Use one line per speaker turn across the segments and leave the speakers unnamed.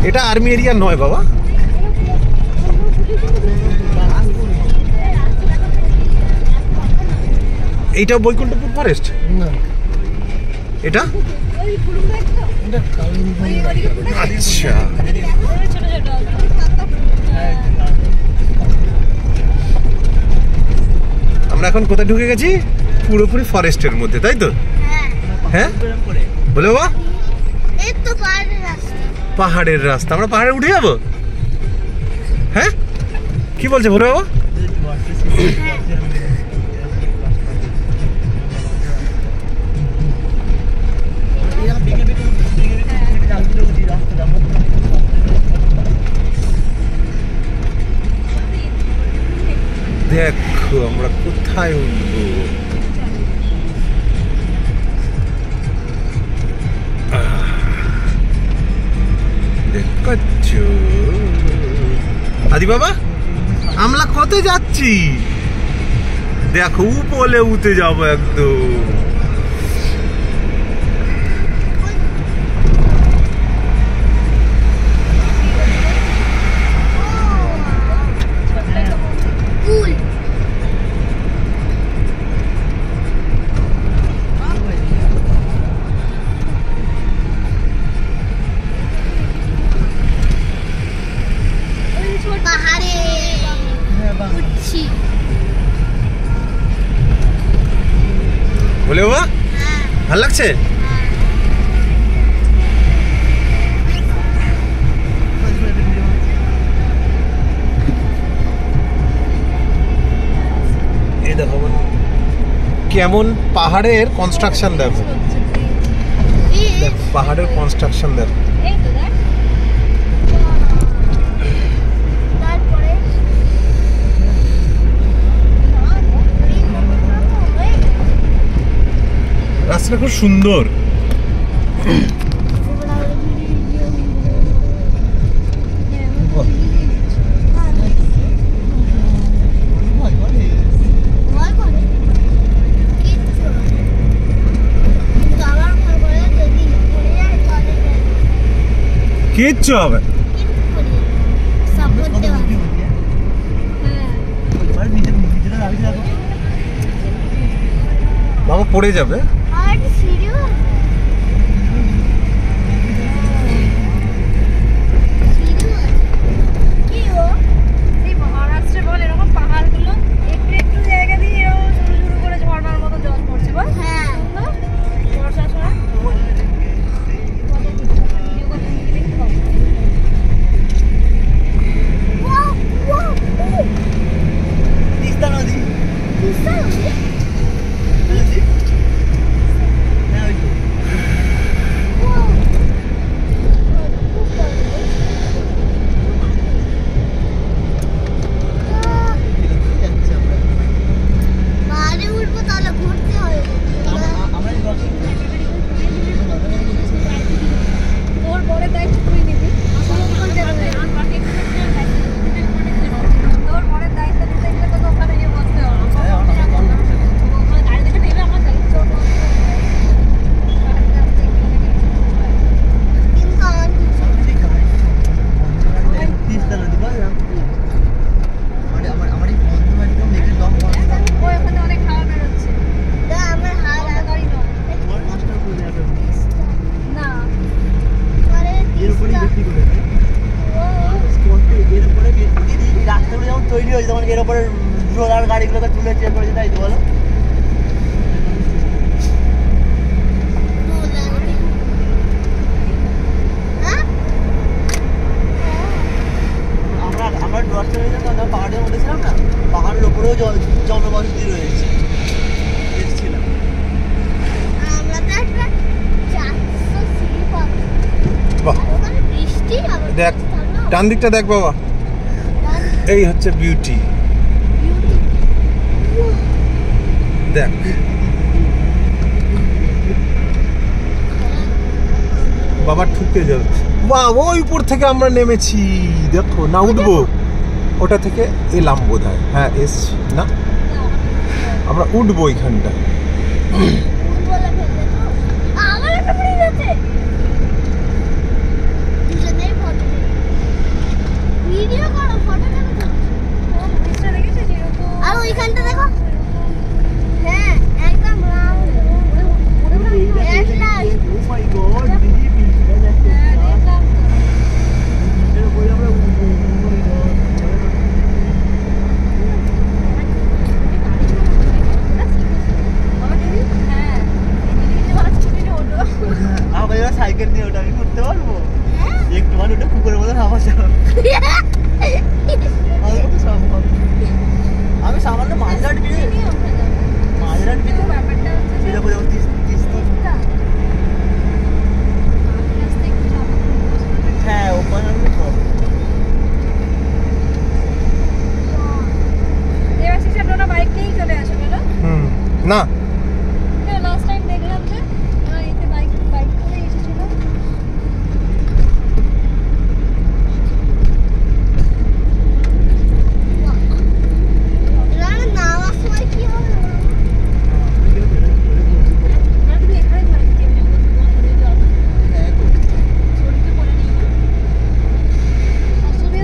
এটা army area নয় বাবা। এইটা বৈকুণ্ঠপুর ফরেস্ট? এটা আচ্ছা, আমরা এখন কোথায় ঢুকে গেছি? পুরোপুরি ফরেস্টের মধ্যে, তাই তো? হ্যাঁ বলে বাবা, পাহাড়ের রাস্তা। আমরা পাহাড়ে উঠে যাবো? হ্যাঁ কি বলছে বলে বাবা? দেখো আমরা কোথায় উঠবো। দেখছ আদি বাবা, আমরা কত যাচ্ছি দেখো, উপলে উঠে যাবো একদম। বলে বাবা ভাল লাগছে? এই দেখো কেমন পাহাড়ের কনস্ট্রাকশন, দেখো পাহাড়ের কনস্ট্রাকশন দেখো। রাস্তাটা খুব সুন্দর। কিচ্ছু হবে বাবা, পড়ে যাবে। তৈরি হয়েছে তখন এর উপরে রোলার গাড়িগুলোকে তুলে চেক করেছে, তাই তো বলো? আমরা দশটা হয়ে যেত, পাহাড়ের মধ্যে ছিলাম না, পাহাড়ের উপরেও জনবসতি রয়েছে, দেখছিলাম। দেখ ডান দিকটা দেখ বাবা, এই হচ্ছে বিউটি। দেখ বাবা ঠুকে যাবে। বাবা ওই উপর থেকে আমরা নেমেছি, দেখো না উঠবো, ওটা থেকে এলাম বোধ হয়। হ্যাঁ এসছি না, আমরা উঠবো এইখানটা।
আমার ওটা কুকুরের মতো আওয়াজ আমি সামান্য মাঝরাট বিয়ে
ব্যাপারটা হচ্ছে
হ্যাঁ ওখানে
বাইক নিয়েই চলে আসো বলো
না
লাস্ট টাইম দেখলাম যে এতে বাইক করে এসেছিল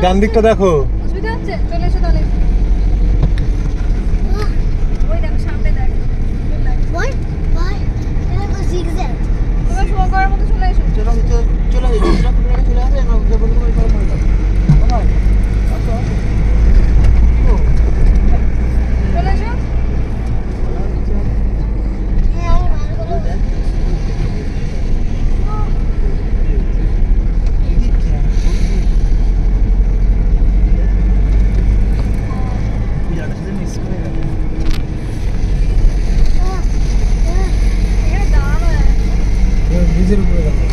ডান দিকটা দেখো
অসুবিধা হচ্ছে চলে এসো তাহলে ওই দেখো সামনে দেখো তোমার শো করার মতো চলে এসো
চলে আসে চলে আসে না বলবো ওই করে চলে এসো
এখানে দাঁড়ানো
ব্রিজের উপরে দেখো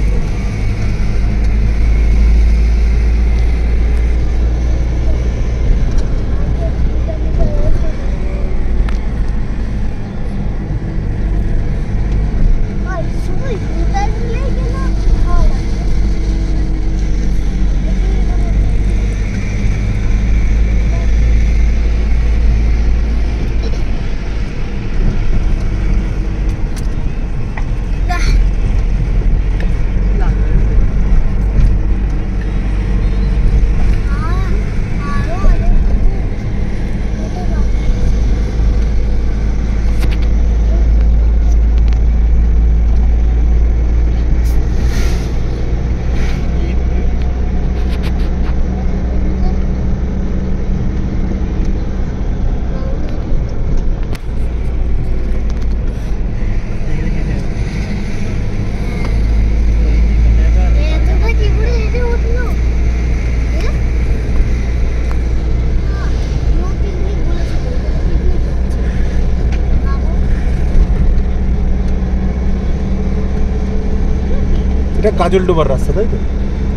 এটা কাজলডোবার রাস্তা তাই তো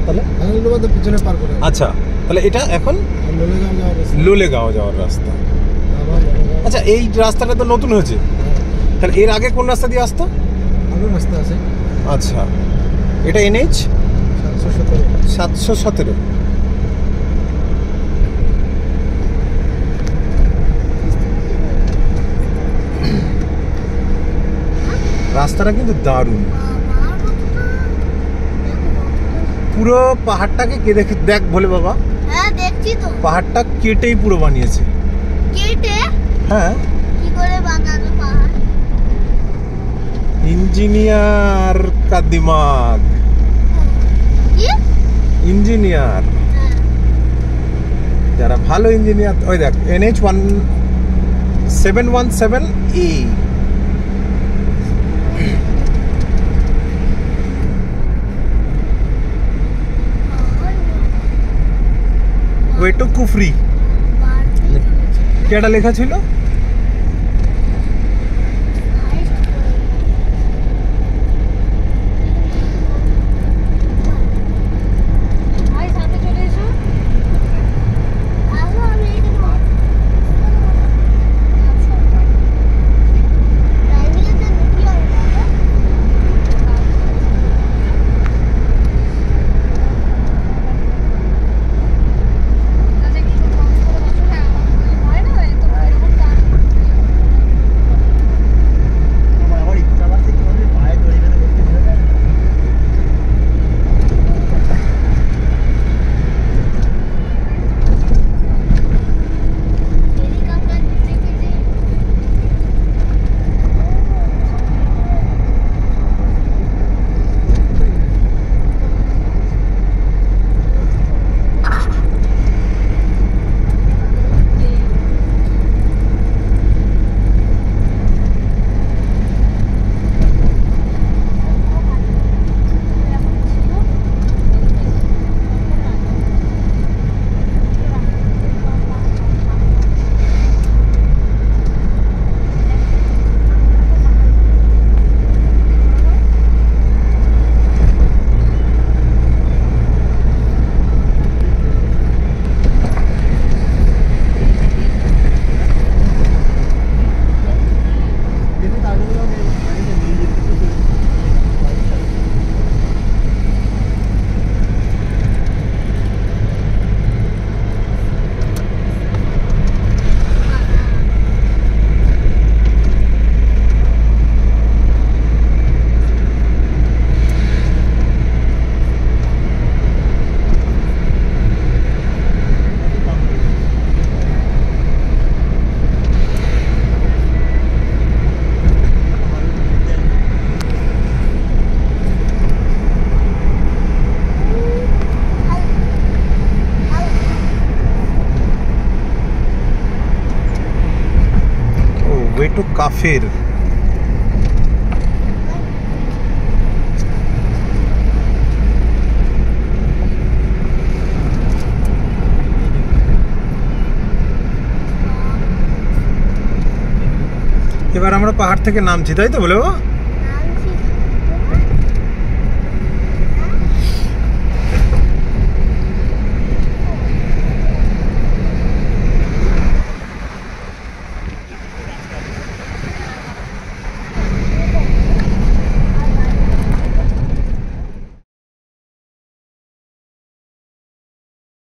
তাহলে
কাজলডোবার তো পিছনে পার করে
আচ্ছা তাহলে এটা এখন লোলেগাঁও যাওয়ার রাস্তা আচ্ছা এই রাস্তাটা তো নতুন হয়েছে তাহলে এর আগে কোন রাস্তা দিয়ে আসতো
আরো রাস্তা আছে
আচ্ছা এটা এনএইচ 717 রাস্তাটা কিন্তু দারুণ পুরো পাহাড়টাকে কে দেখে দেখ বলে বাবা
হ্যাঁ দেখছি তো
পাহাড়টা কেটেই পুরো বানিয়েছে
কেটে
হ্যাঁ
কি করে বানানো পাহাড়
इंजीनियर का दिमाग
কি
इंजीनियर যারা ভালো ইঞ্জিনিয়ার ওই দেখ NH 717E ওয়েটো কুফরি কেটা লেখা ছিল ছোট কাফের। এবার আমরা পাহাড় থেকে নামছি, তাই তো বলে বাবা?